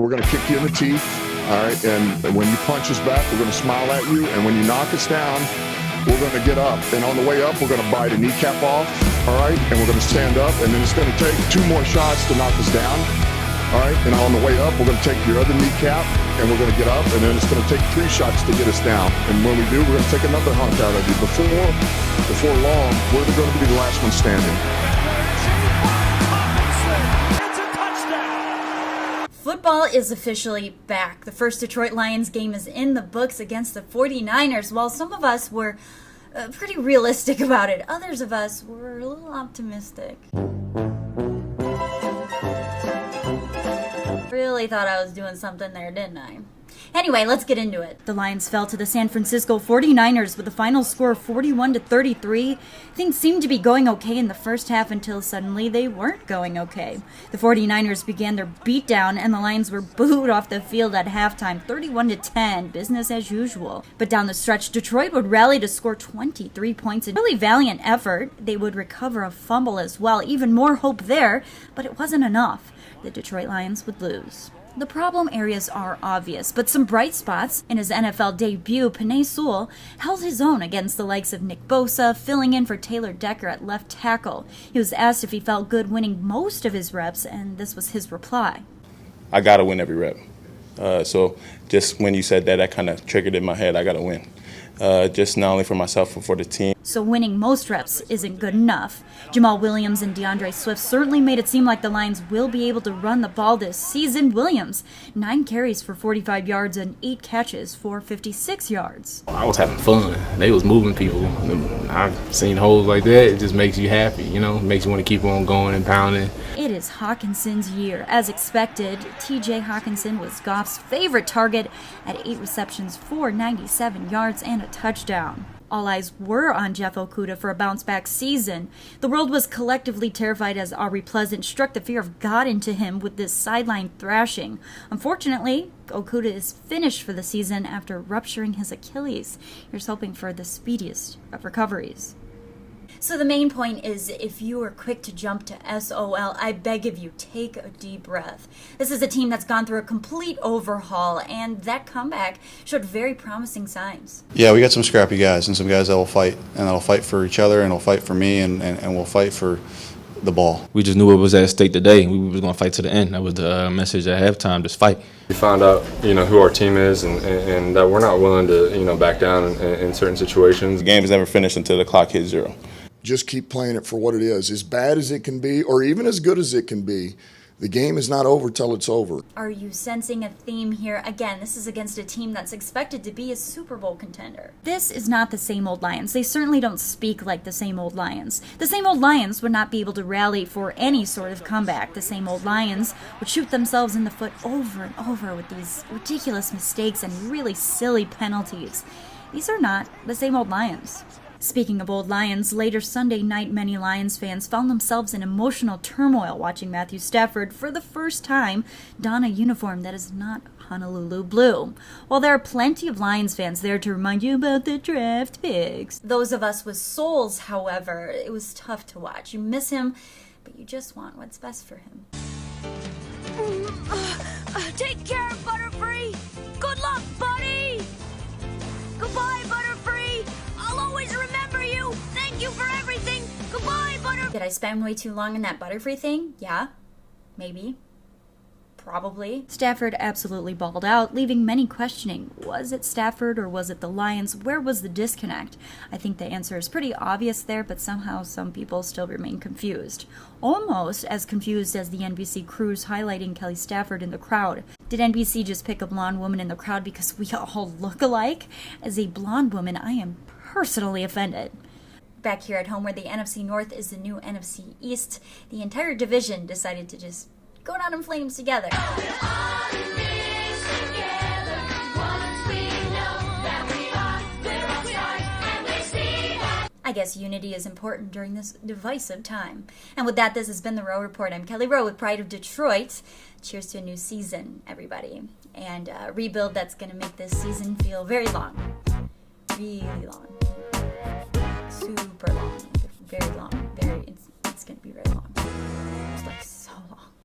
we're going to kick you in the teeth, all right? And when you punch us back, we're going to smile at you. And when you knock us down, we're going to get up. And on the way up, we're going to bite a kneecap off, all right? And we're going to stand up. And then it's going to take 2 more shots to knock us down, all right? And on the way up, we're going to take your other kneecap, and we're going to get up. And then it's going to take 3 shots to get us down. And when we do, we're going to take another hunk out of you. Before long, we're going to be the last one standing. Football is officially back. The first Detroit Lions game is in the books against the 49ers. While some of us were pretty realistic about it, others of us were a little optimistic. Really thought I was doing something there, didn't I? Anyway, let's get into it. The Lions fell to the San Francisco 49ers with a final score of 41-33. Things seemed to be going okay in the first half until suddenly they weren't going okay. The 49ers began their beatdown and the Lions were booed off the field at halftime, 31-10, business as usual. But down the stretch, Detroit would rally to score 23 points. A really valiant effort. They would recover a fumble as well. Even more hope there, but it wasn't enough. The Detroit Lions would lose. The problem areas are obvious, but some bright spots. In his NFL debut, Penei Sewell held his own against the likes of Nick Bosa, filling in for Taylor Decker at left tackle. He was asked if he felt good winning most of his reps, and this was his reply. I got to win every rep. So just when you said that, that kind of triggered in my head, I got to win. Just not only for myself, but for the team. So winning most reps isn't good enough. Jamal Williams and DeAndre Swift certainly made it seem like the Lions will be able to run the ball this season. Williams, 9 carries for 45 yards and 8 catches for 56 yards. I was having fun. They was moving people. I've seen holes like that. It just makes you happy, you know? It makes you want to keep on going and pounding. It is Hawkinson's year. As expected, TJ Hawkinson was Goff's favorite target at 8 receptions for 97 yards and a touchdown. All eyes were on Jeff Okudah for a bounce-back season. The world was collectively terrified as Aubrey Pleasant struck the fear of God into him with this sideline thrashing. Unfortunately, Okudah is finished for the season after rupturing his Achilles. Here's hoping for the speediest of recoveries. So the main point is, if you are quick to jump to SOL, I beg of you, take a deep breath. This is a team that's gone through a complete overhaul, and that comeback showed very promising signs. Yeah, we got some scrappy guys and some guys that will fight, and that'll fight for each other, and will fight for me, and we'll fight for the ball. We just knew what was at stake today. We were going to fight to the end. That was the message at halftime, just fight. We found out, who our team is, and that we're not willing to, back down in certain situations. The game is never finished until the clock hits 0. Just keep playing it for what it is. As bad as it can be, or even as good as it can be, the game is not over till it's over. Are you sensing a theme here? Again, this is against a team that's expected to be a Super Bowl contender. This is not the same old Lions. They certainly don't speak like the same old Lions. The same old Lions would not be able to rally for any sort of comeback. The same old Lions would shoot themselves in the foot over and over with these ridiculous mistakes and really silly penalties. These are not the same old Lions. Speaking of old Lions, later Sunday night, many Lions fans found themselves in emotional turmoil watching Matthew Stafford for the first time don a uniform that is not Honolulu blue. While there are plenty of Lions fans there to remind you about the draft picks, those of us with souls, however, it was tough to watch. You miss him, but you just want what's best for him. Take care, Butterfree! Good luck, buddy! Goodbye, Butterfree! I'll always remember you! Thank you for everything! Goodbye, Butterfree! Did I spend way too long in that Butterfree thing? Yeah. Maybe. Probably. Stafford absolutely balled out, leaving many questioning. Was it Stafford or was it the Lions? Where was the disconnect? I think the answer is pretty obvious there, but somehow some people still remain confused. Almost as confused as the NBC crews highlighting Kelly Stafford in the crowd. Did NBC just pick a blonde woman in the crowd because we all look alike? As a blonde woman, I am personally offended. Back here at home, where the NFC North is the new NFC East, the entire division decided to just go down in flames together. I guess unity is important during this divisive time. And with that, this has been the Rowe Report. I'm Kelly Rowe with Pride of Detroit. Cheers to a new season, everybody. And a rebuild that's going to make this season feel very long. Really long. Super long. Very long. It's going to be very long.